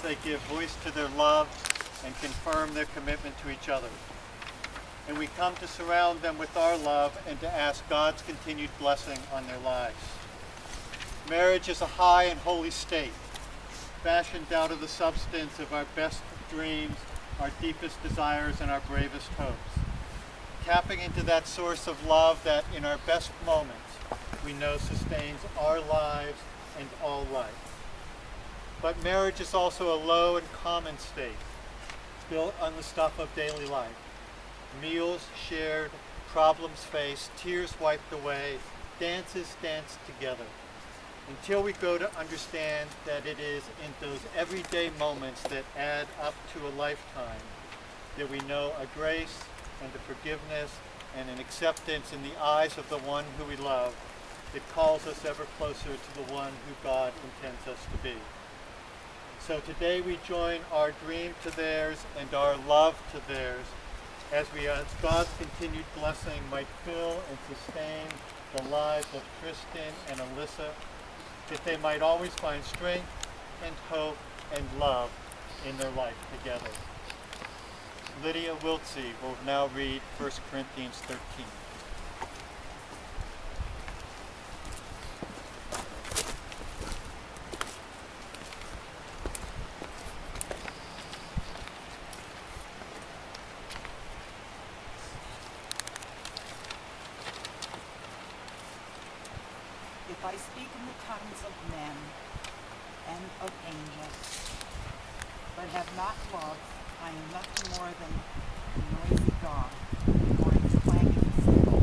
they give voice to their love and confirm their commitment to each other. And we come to surround them with our love and to ask God's continued blessing on their lives. Marriage is a high and holy state, fashioned out of the substance of our best dreams, our deepest desires, and our bravest hopes. Tapping into that source of love that in our best moments we know sustains our lives and all life. But marriage is also a low and common state, built on the stuff of daily life. Meals shared, problems faced, tears wiped away, dances danced together. Until we grow to understand that it is in those everyday moments that add up to a lifetime that we know a grace and a forgiveness and an acceptance in the eyes of the one who we love that calls us ever closer to the one who God intends us to be. So today we join our dream to theirs and our love to theirs as we ask God's continued blessing might fill and sustain the lives of Tristan and Alyssa, that they might always find strength and hope and love in their life together. Lydia Wiltsey will now read 1 Corinthians 13. If I speak in the tongues of men and of angels, but have not love, I am nothing more than a noisy gong or a clanging cymbal.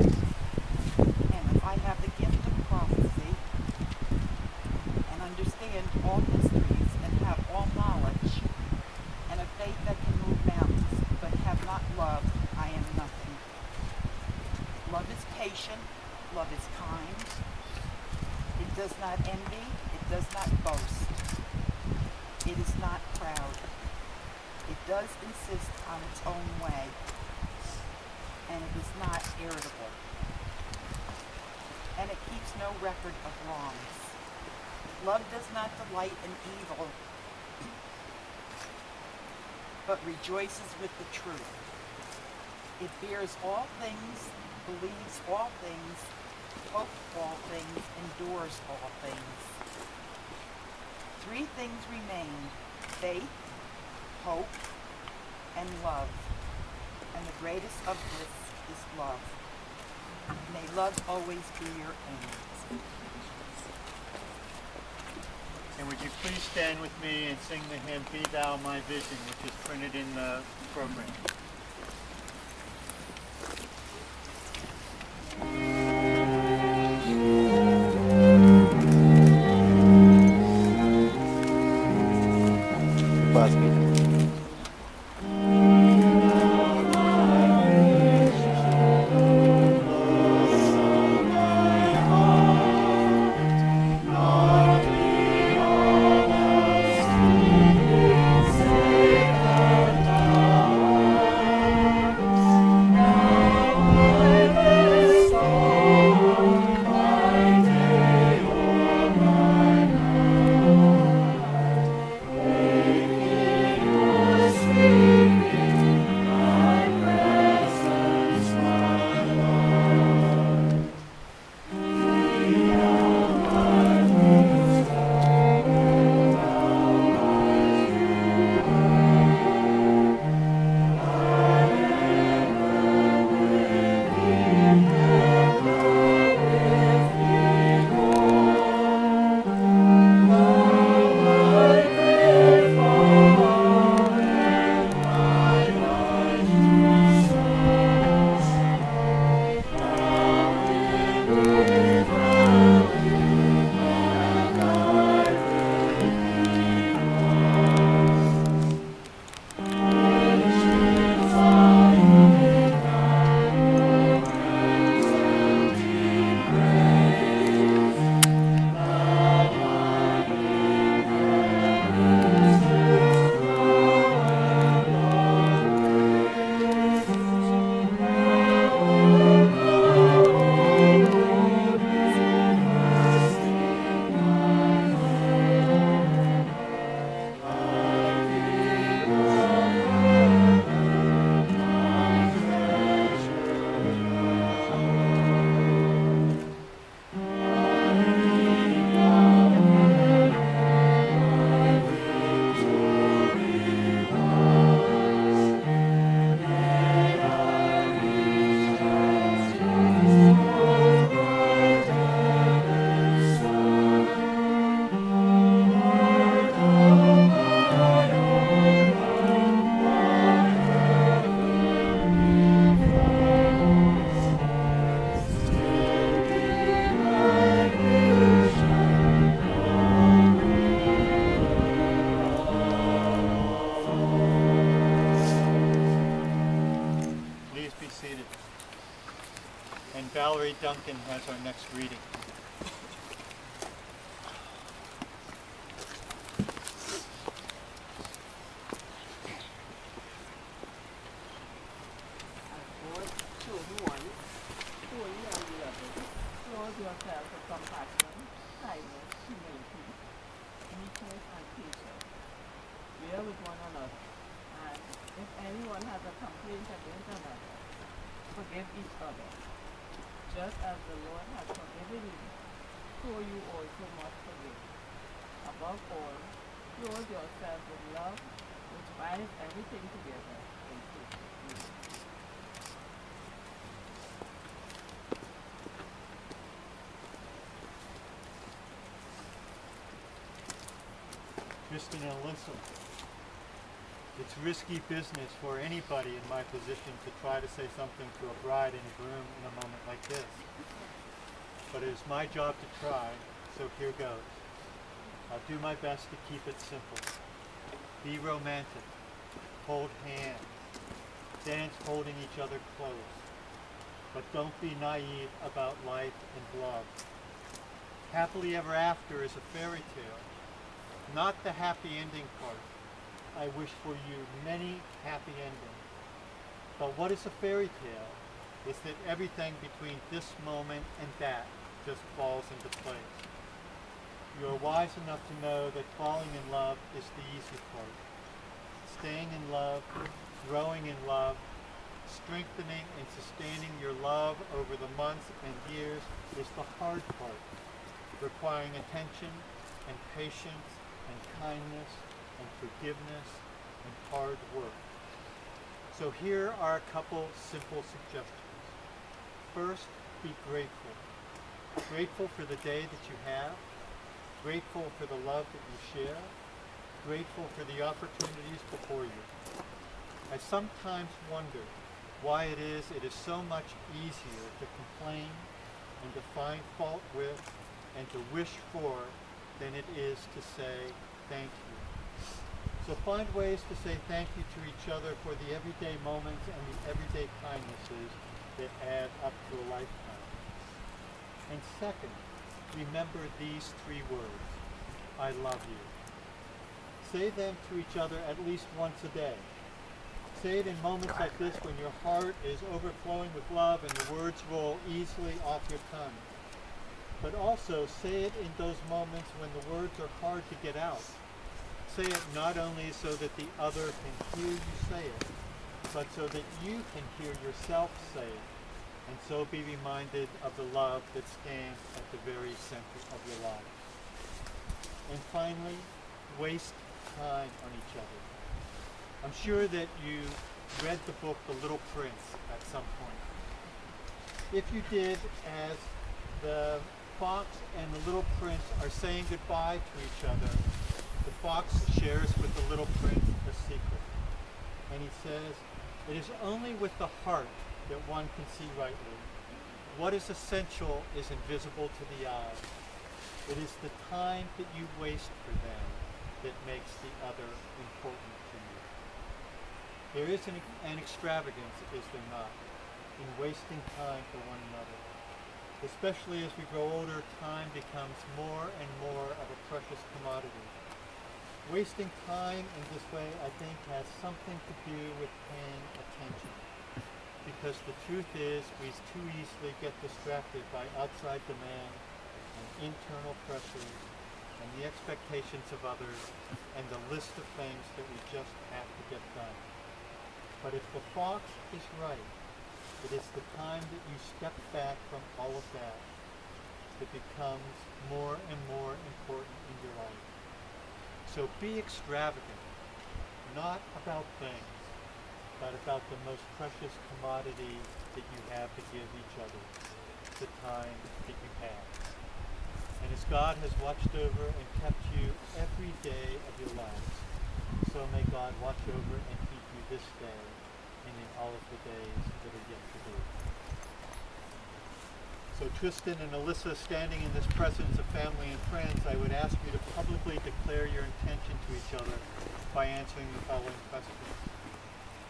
And if I have the gift of prophecy and understand all mysteries and have all knowledge, and a faith that can move mountains, but have not love, I am nothing. Love is patient, love is kind. It does not envy, it does not boast. It is not proud. It does insist on its own way, and it is not irritable. And it keeps no record of wrongs. Love does not delight in evil, but rejoices with the truth. It bears all things, believes all things, hopes all things, endures all things. 3 things remain: faith, hope, and love. And the greatest of this is love. May love always be your aim. And would you please stand with me and sing the hymn, Be Thou My Vision, which is printed in the program. Valerie Duncan has our next reading. Yourself with compassion, kindness, humility, meekness, and patience. Bear with one another, and if anyone has a complaint against another, forgive each other. Just as the Lord has forgiven you, so you also must forgive. Above all, clothe yourself with love, which binds everything together in perfect unity. Tristan and Alyssa. It's risky business for anybody in my position to try to say something to a bride and a groom in a moment like this. But it is my job to try, so here goes. I'll do my best to keep it simple. Be romantic. Hold hands. Dance holding each other close. But don't be naive about life and love. Happily ever after is a fairy tale. Not the happy ending part. I wish for you many happy endings. But what is a fairy tale is that everything between this moment and that just falls into place. You are wise enough to know that falling in love is the easy part. Staying in love, growing in love, strengthening and sustaining your love over the months and years is the hard part, requiring attention and patience and kindness and forgiveness and hard work. So here are a couple simple suggestions. First, be grateful. Grateful for the day that you have, grateful for the love that you share, grateful for the opportunities before you. I sometimes wonder why it is so much easier to complain and to find fault with and to wish for than it is to say thank you. So find ways to say thank you to each other for the everyday moments and the everyday kindnesses that add up to a lifetime. And second, remember these three words: I love you. Say them to each other at least once a day. Say it in moments like this when your heart is overflowing with love and the words roll easily off your tongue. But also say it in those moments when the words are hard to get out. Say it not only so that the other can hear you say it, but so that you can hear yourself say it, and so be reminded of the love that stands at the very center of your life. And finally, waste time on each other. I'm sure that you read the book The Little Prince at some point. If you did, as the fox and the little prince are saying goodbye to each other, the fox shares with the little prince a secret. And he says, it is only with the heart that one can see rightly. What is essential is invisible to the eye. It is the time that you waste for them that makes the other important to you. There is an extravagance, is there not, in wasting time for one another. Especially as we grow older, time becomes more and more of a precious commodity. Wasting time in this way, I think, has something to do with paying attention. Because the truth is, we too easily get distracted by outside demand and internal pressures and the expectations of others and the list of things that we just have to get done. But if the fox is right, it is the time that you step back from all of that that becomes more and more important in your life. So be extravagant, not about things, but about the most precious commodity that you have to give each other, the time that you have. And as God has watched over and kept you every day of your lives, so may God watch over and keep you this day and in all of the days that are yet to be. So Tristan and Alyssa, standing in this presence of family and friends, I would ask you to publicly declare your intention to each other by answering the following questions.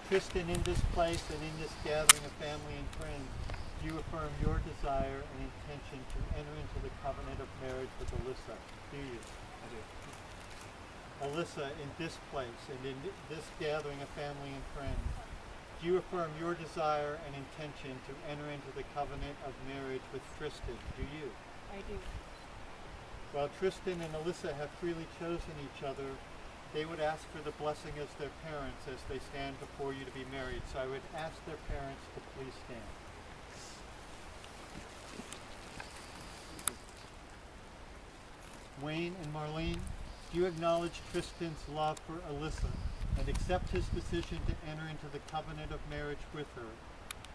Tristan, in this place and in this gathering of family and friends, do you affirm your desire and intention to enter into the covenant of marriage with Alyssa? Do you? I do. Alyssa, in this place and in this gathering of family and friends, do you affirm your desire and intention to enter into the covenant of marriage with Tristan? Do you? I do. While Tristan and Alyssa have freely chosen each other, they would ask for the blessing as their parents as they stand before you to be married. So I would ask their parents to please stand. Wayne and Marlene, do you acknowledge Tristan's love for Alyssa and accept his decision to enter into the covenant of marriage with her?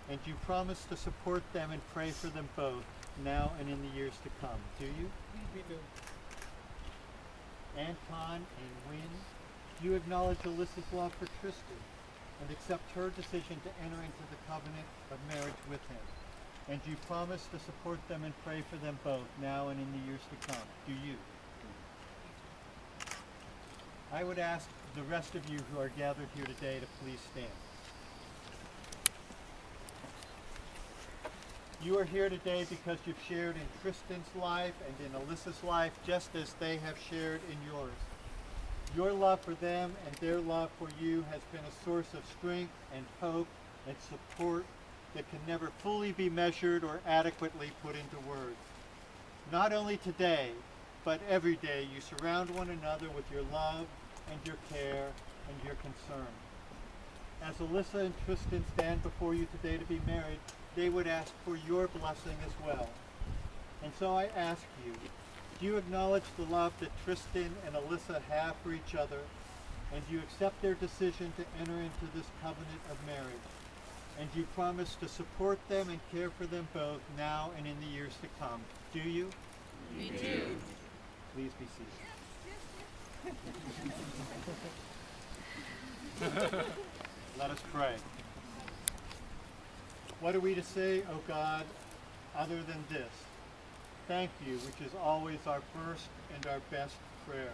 And do you promise to support them and pray for them both now and in the years to come? Do you? We do. Anton and Wynne, do you acknowledge Alyssa's love for Tristan and accept her decision to enter into the covenant of marriage with him? And do you promise to support them and pray for them both now and in the years to come? Do you? I would ask the rest of you who are gathered here today to please stand. You are here today because you've shared in Tristan's life and in Alyssa's life just as they have shared in yours. Your love for them and their love for you has been a source of strength and hope and support that can never fully be measured or adequately put into words. Not only today, but every day you surround one another with your love and your care and your concern. As Alyssa and Tristan stand before you today to be married, they would ask for your blessing as well. And so I ask you, do you acknowledge the love that Tristan and Alyssa have for each other? And do you accept their decision to enter into this covenant of marriage? And do you promise to support them and care for them both now and in the years to come? Do you? We do. Please be seated. Let us pray. What are we to say, O God, other than this? Thank you, which is always our first and our best prayer.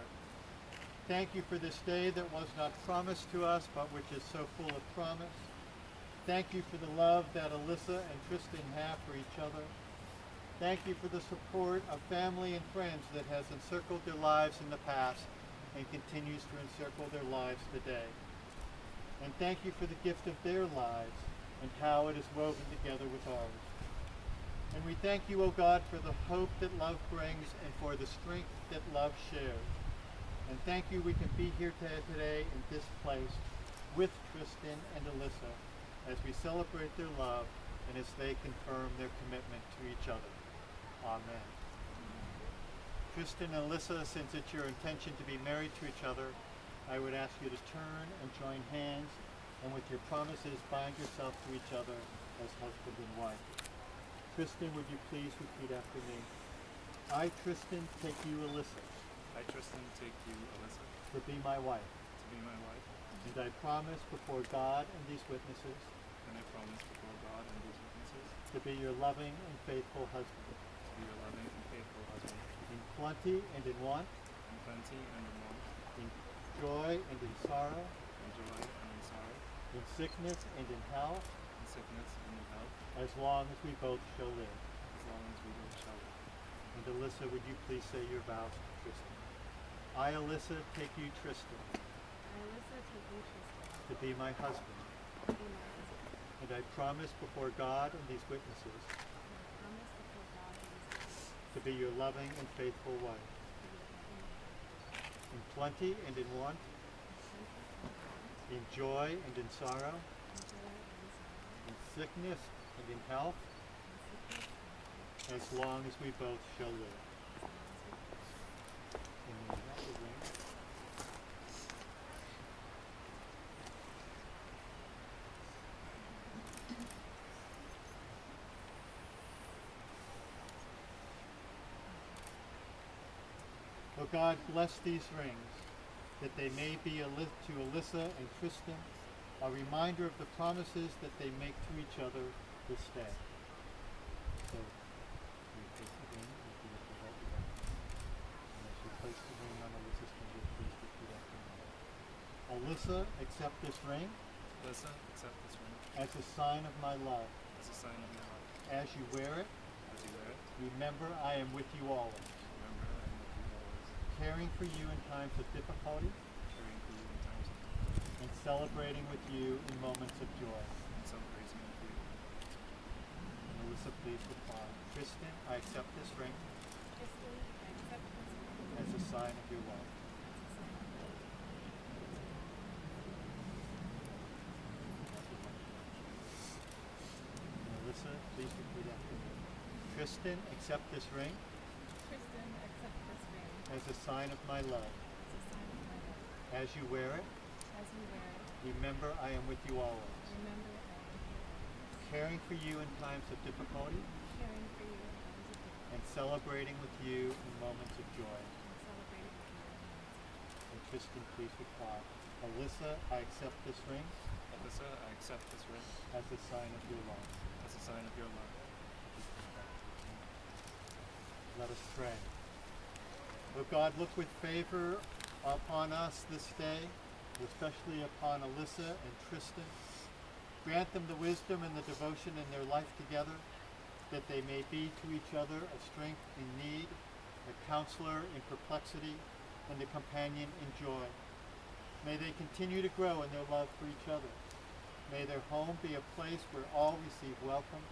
Thank you for this day that was not promised to us, but which is so full of promise. Thank you for the love that Alyssa and Tristan have for each other. Thank you for the support of family and friends that has encircled their lives in the past and continues to encircle their lives today. And thank you for the gift of their lives and how it is woven together with ours. And we thank you, O God, for the hope that love brings and for the strength that love shares. And thank you we can be here today in this place with Tristan and Alyssa as we celebrate their love and as they confirm their commitment to each other. Amen. Tristan and Alyssa, since it's your intention to be married to each other, I would ask you to turn and join hands, and with your promises bind yourself to each other as husband and wife. Tristan, would you please repeat after me? I, Tristan, take you, Alyssa, I, Tristan, take you, Alyssa, to be my wife, to be my wife, and I promise before God and these witnesses and I promise before God and these witnesses to be your loving and faithful husband, to be your loving and faithful husband, in plenty and in want, in plenty and in want, in joy and in sorrow, in joy and in sorrow, in sickness and in health, in sickness and in health, as long as we both shall live. as long as we both shall live. And Alyssa, would you please say your vows to Tristan? I, Alyssa, take you, Tristan, I, Alyssa, take you, Tristan, to be my husband, to be my husband, and I promise before God and these witnesses and I promise before God and these witnesses to be your loving and faithful wife, to be your loving and faithful, in plenty and in want, in plenty and in want, in joy and in sorrow, in joy and in sorrow, in sickness and in health, in sickness and in health, as long as we both shall live. as long as we both shall live. Can we have the ring? O God, bless these rings, that they may be to Alyssa and Tristan a reminder of the promises that they make to each other this day. So, we place the ring, repeat after that, and as you place the ring on Alyssa's finger, please repeat after me. Alyssa, accept this ring Alyssa, accept this ring as a sign of my love as a sign of my love As you wear it, As you wear it, remember I am with you always, remember I am with you always, caring for you in times of difficulty caring for you in times of difficulty, and celebrating with you in moments of joy. and celebrating with you. And Alyssa, please reply. Tristan, I accept this ring Tristan, I accept this ring as a sign of your love. as a sign of love. And Alyssa, please repeat after me. Tristan, accept this ring Tristan, accept this ring as a sign of my love. as a sign of my love. As you wear it, As you wear it, remember I am with you always, remember I am with you always, caring for you in times of difficulty caring for you in times of difficulty, and celebrating with you in moments of joy. and celebrating with you in moments of joy. And Tristan, please reply. Alyssa, I accept this ring Alyssa, I accept this ring as a sign of your love. as a sign of your love. Let us pray. O God, look with favor upon us this day, especially upon Alyssa and Tristan. Grant them the wisdom and the devotion in their life together, that they may be to each other a strength in need, a counselor in perplexity, and a companion in joy. May they continue to grow in their love for each other. May their home be a place where all receive welcome,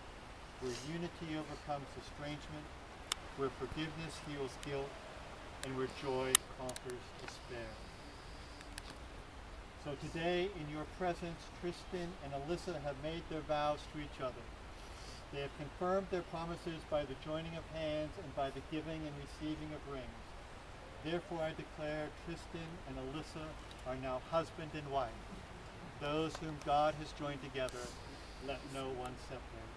where unity overcomes estrangement, where forgiveness heals guilt, and where joy conquers despair. So today, in your presence, Tristan and Alyssa have made their vows to each other. They have confirmed their promises by the joining of hands and by the giving and receiving of rings. Therefore, I declare Tristan and Alyssa are now husband and wife. Those whom God has joined together, let no one separate.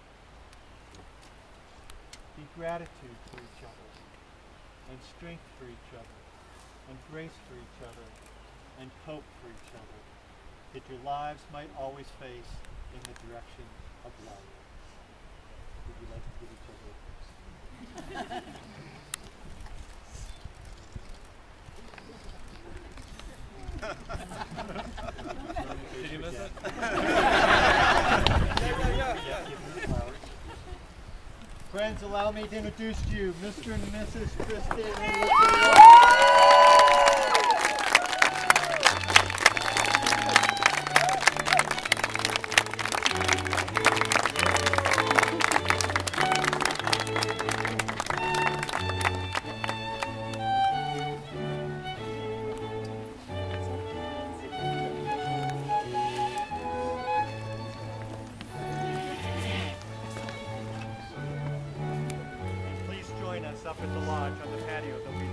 Be gratitude for each other, and strength for each other, and grace for each other, and hope for each other, that your lives might always face in the direction of love. Would you like to give each other a kiss? Did you miss it? Yeah, give them the flowers. Friends, allow me to introduce to you Mr. and Mrs. Tristan and Alyssa. And please join us up at the lodge on the patio. There'll be